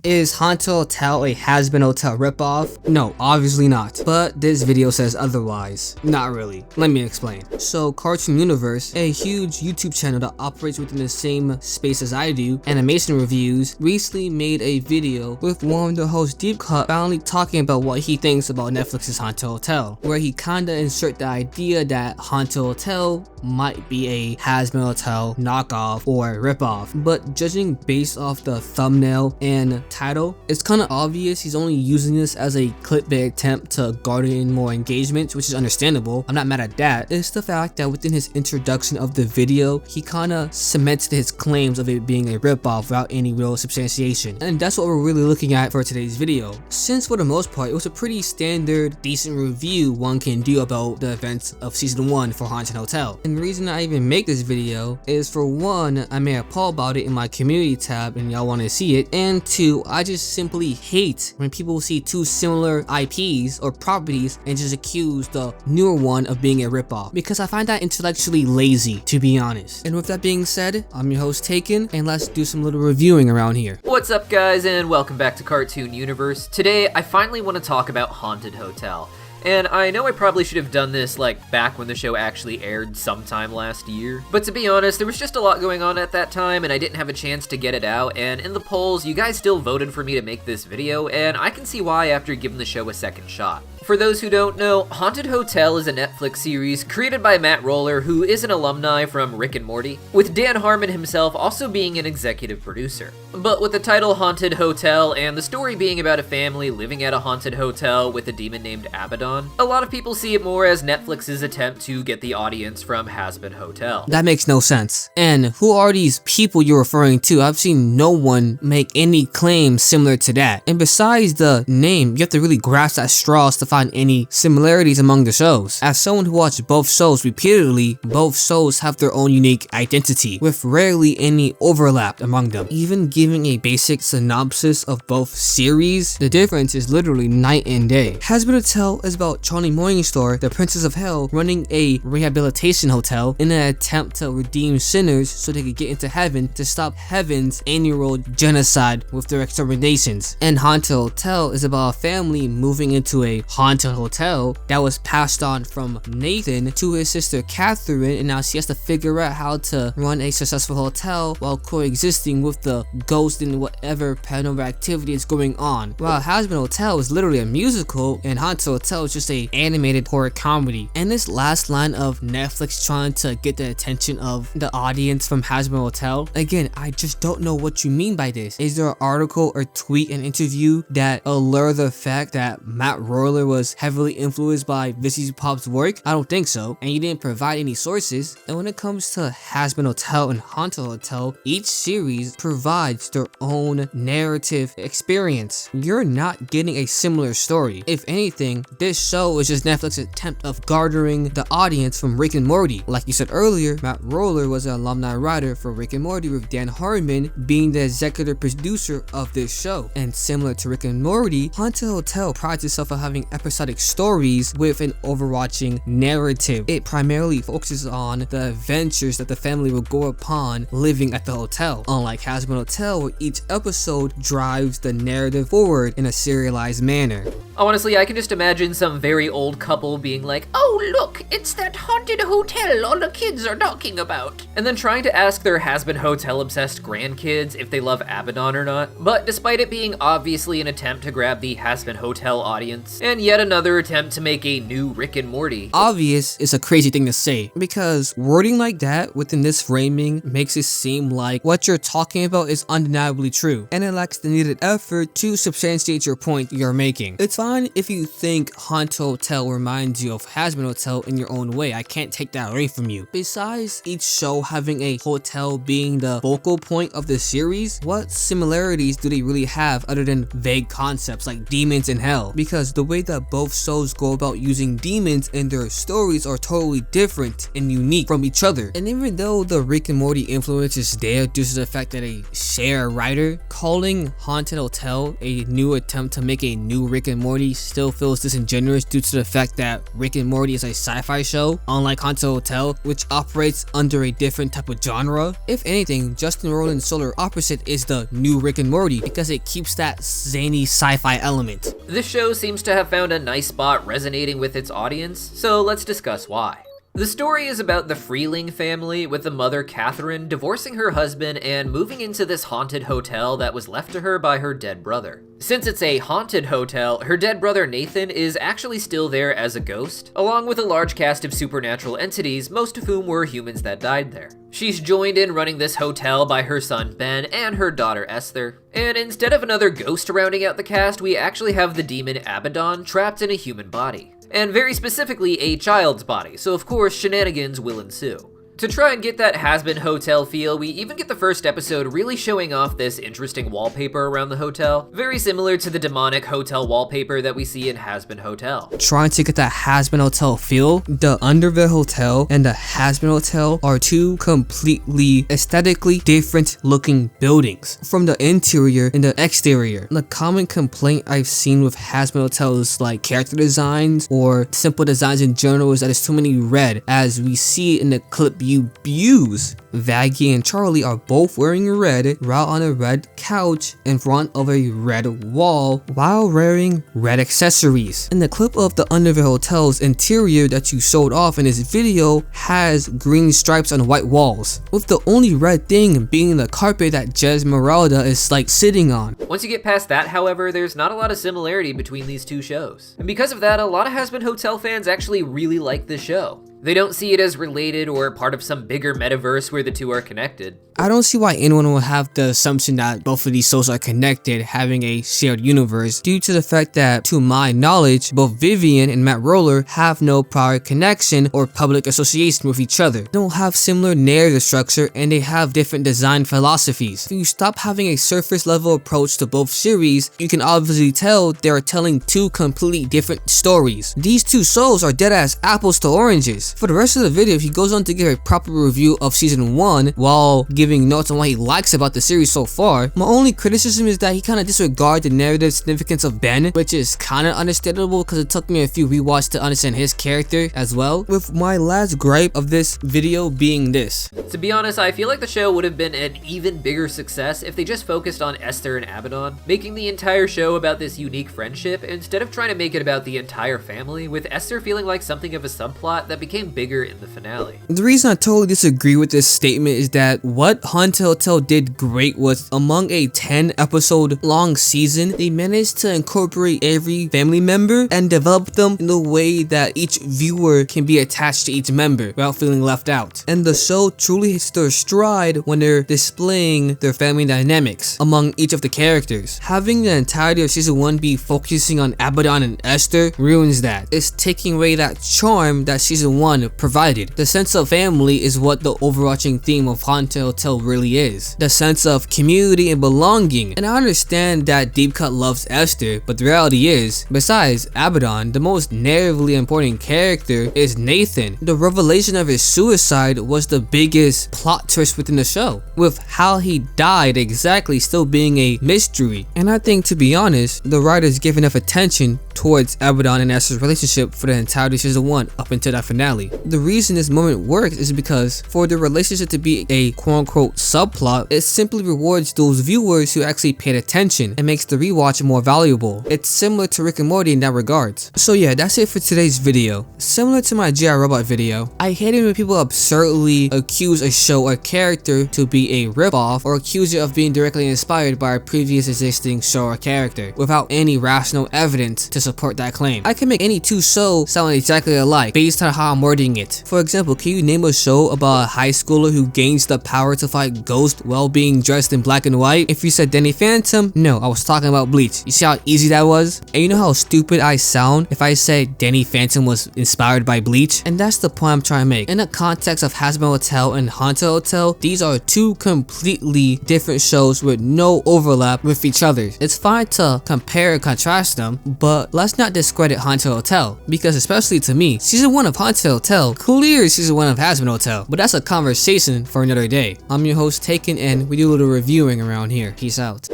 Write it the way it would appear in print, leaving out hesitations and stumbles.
Is Haunted Hotel a Hazbin Hotel ripoff? No, obviously not. But this video says otherwise. Not really. Let me explain. So, Cartoon Universe, a huge YouTube channel that operates within the same space as I do, Animation Reviews, recently made a video with one of the hosts, Deep Cut, finally talking about what he thinks about Netflix's Haunted Hotel, where he kinda insert the idea that Haunted Hotel might be a Hazbin Hotel knockoff or ripoff. But judging based off the thumbnail and title, it's kind of obvious he's only using this as a clickbait attempt to garner in more engagement, which is understandable. I'm not mad at that. It's the fact that within his introduction of the video, he kind of cemented his claims of it being a ripoff without any real substantiation. And that's what we're really looking at for today's video. Since for the most part, it was a pretty standard, decent review one can do about the events of season 1 for Haunted Hotel. And the reason I even make this video is, for one, I made a poll about it in my community tab and y'all want to see it, and two, I just simply hate when people see two similar IPs or properties and just accuse the newer one of being a ripoff, because I find that intellectually lazy, to be honest. And with that being said, I'm your host Taken, and let's do some little reviewing around here. What's up guys, and welcome back to Cartoon Universe. Today I finally want to talk about Haunted Hotel. And I know I probably should have done this like back when the show actually aired sometime last year, but to be honest, there was just a lot going on at that time and I didn't have a chance to get it out, and in the polls you guys still voted for me to make this video, and I can see why after giving the show a second shot. For those who don't know, Haunted Hotel is a Netflix series created by Matt Roller, who is an alumni from Rick and Morty, with Dan Harmon himself also being an executive producer. But with the title Haunted Hotel and the story being about a family living at a haunted hotel with a demon named Abaddon, a lot of people see it more as Netflix's attempt to get the audience from Hazbin Hotel. That makes no sense. And who are these people you're referring to? I've seen no one make any claims similar to that. And besides the name, you have to really grasp at straws to find any similarities among the shows. As someone who watched both shows repeatedly, both shows have their own unique identity, with rarely any overlap among them. Even giving a basic synopsis of both series, the difference is literally night and day. Hazbin Hotel is about Charlie Morningstar, the Princess of Hell, running a rehabilitation hotel in an attempt to redeem sinners so they could get into heaven to stop heaven's annual genocide with their exterminations. And Haunted Hotel is about a family moving into a haunted hotel that was passed on from Nathan to his sister Catherine, and now she has to figure out how to run a successful hotel while coexisting with the ghost and whatever paranormal activity is going on. While Hazbin Hotel is literally a musical and Haunted Hotel is just a animated horror comedy. And this last line of Netflix trying to get the attention of the audience from Hazbin Hotel, again, I just don't know what you mean by this. Is there an article or tweet, an interview that allure the fact that Matt Roller was heavily influenced by Vizzy Pop's work? I don't think so, and you didn't provide any sources. And when it comes to Hazbin Hotel and Haunted Hotel, each series provides their own narrative experience. You're not getting a similar story. If anything, this show is just Netflix's attempt of garnering the audience from Rick and Morty. Like you said earlier, Matt Roller was an alumni writer for Rick and Morty, with Dan Harmon being the executive producer of this show. And similar to Rick and Morty, Haunted Hotel prides itself on having episodic stories with an overarching narrative. It primarily focuses on the adventures that the family will go upon living at the hotel, unlike Hazbin Hotel, where each episode drives the narrative forward in a serialized manner. Honestly, I can just imagine some very old couple being like, "Oh look, it's that haunted hotel all the kids are talking about," and then trying to ask their Hazbin Hotel obsessed grandkids if they love Abaddon or not. But despite it being obviously an attempt to grab the Hazbin Hotel audience, and yet another attempt to make a new Rick and Morty. Obvious is a crazy thing to say, because wording like that within this framing makes it seem like what you're talking about is undeniably true, and it lacks the needed effort to substantiate your point you're making. It's fine if you think Haunted Hotel reminds you of Hazbin Hotel in your own way. I can't take that away from you. Besides each show having a hotel being the focal point of the series, what similarities do they really have other than vague concepts like demons and hell? Because the way the that both shows go about using demons and their stories are totally different and unique from each other. And even though the Rick and Morty influence is there due to the fact that they share a writer, calling Haunted Hotel a new attempt to make a new Rick and Morty still feels disingenuous due to the fact that Rick and Morty is a sci-fi show, unlike Haunted Hotel, which operates under a different type of genre. If anything, Justin Roiland's solar opposite is the new Rick and Morty because it keeps that zany sci-fi element. This show seems to have found a nice spot resonating with its audience, so let's discuss why. The story is about the Freeling family, with the mother Catherine divorcing her husband and moving into this haunted hotel that was left to her by her dead brother. Since it's a haunted hotel, her dead brother Nathan is actually still there as a ghost, along with a large cast of supernatural entities, most of whom were humans that died there. She's joined in running this hotel by her son Ben and her daughter Esther. And instead of another ghost rounding out the cast, we actually have the demon Abaddon trapped in a human body. And very specifically a child's body, so of course shenanigans will ensue. To try and get that Hazbin Hotel feel, we even get the first episode really showing off this interesting wallpaper around the hotel, very similar to the demonic hotel wallpaper that we see in Hazbin Hotel. Trying to get that Hazbin Hotel feel, the Underville Hotel and the Hazbin Hotel are two completely aesthetically different looking buildings, from the interior and the exterior. The common complaint I've seen with Hazbin Hotels like character designs or simple designs in general is that there's too many red, as we see in the clip you views. Vaggie and Charlie are both wearing red, while on a red couch in front of a red wall while wearing red accessories. And the clip of the Underville Hotel's interior that you showed off in this video has green stripes on white walls, with the only red thing being the carpet that Jesmeralda is like sitting on. Once you get past that, however, there's not a lot of similarity between these two shows. And because of that, a lot of Hazbin Hotel fans actually really like this show. They don't see it as related or part of some bigger metaverse where the two are connected. I don't see why anyone would have the assumption that both of these shows are connected, having a shared universe, due to the fact that, to my knowledge, both Vivian and Matt Roller have no prior connection or public association with each other. They don't have similar narrative structure, and they have different design philosophies. If you stop having a surface level approach to both series, you can obviously tell they are telling two completely different stories. These two shows are dead ass apples to oranges. For the rest of the video, he goes on to give a proper review of season 1 while giving notes on what he likes about the series so far. My only criticism is that he kind of disregards the narrative significance of Ben, which is kind of understandable because it took me a few rewatches to understand his character as well, with my last gripe of this video being this. To be honest, I feel like the show would have been an even bigger success if they just focused on Esther and Abaddon, making the entire show about this unique friendship instead of trying to make it about the entire family, with Esther feeling like something of a subplot that became bigger in the finale. The reason I totally disagree with this statement is that what Haunted Hotel did great was, among a 10 episode long season, they managed to incorporate every family member and develop them in a way that each viewer can be attached to each member without feeling left out. And the show truly hits their stride when they're displaying their family dynamics among each of the characters. Having the entirety of season 1 be focusing on Abaddon and Esther ruins that. It's taking away that charm that season 1 provided. The sense of family is what the overarching theme of Haunted Hotel really is. The sense of community and belonging. And I understand that Deep Cut loves Esther, but the reality is, besides Abaddon, the most narratively important character is Nathan. The revelation of his suicide was the biggest plot twist within the show, with how he died exactly still being a mystery. And I think, to be honest, the writers give enough attention towards Abaddon and Esther's relationship for the entirety of season 1 up until that finale. The reason this moment works is because for the relationship to be a quote-unquote subplot, it simply rewards those viewers who actually paid attention and makes the rewatch more valuable. It's similar to Rick and Morty in that regards. So yeah, that's it for today's video. Similar to my G.I. Robot video, I hate it when people absurdly accuse a show or character to be a ripoff or accuse it of being directly inspired by a previous existing show or character without any rational evidence to support that claim. I can make any two shows sound exactly alike based on how I'm working wording it. For example, can you name a show about a high schooler who gains the power to fight ghosts while being dressed in black and white? If you said Danny Phantom, no, I was talking about Bleach. You see how easy that was? And you know how stupid I sound if I say Danny Phantom was inspired by Bleach? And that's the point I'm trying to make. In the context of Hazbin Hotel and Haunted Hotel, these are two completely different shows with no overlap with each other. It's fine to compare and contrast them, but let's not discredit Haunted Hotel, because especially to me, season 1 of Haunted Hotel clears season 1 of Hazbin Hotel, but that's a conversation for another day. I'm your host Taken, and we do a little reviewing around here. Peace out.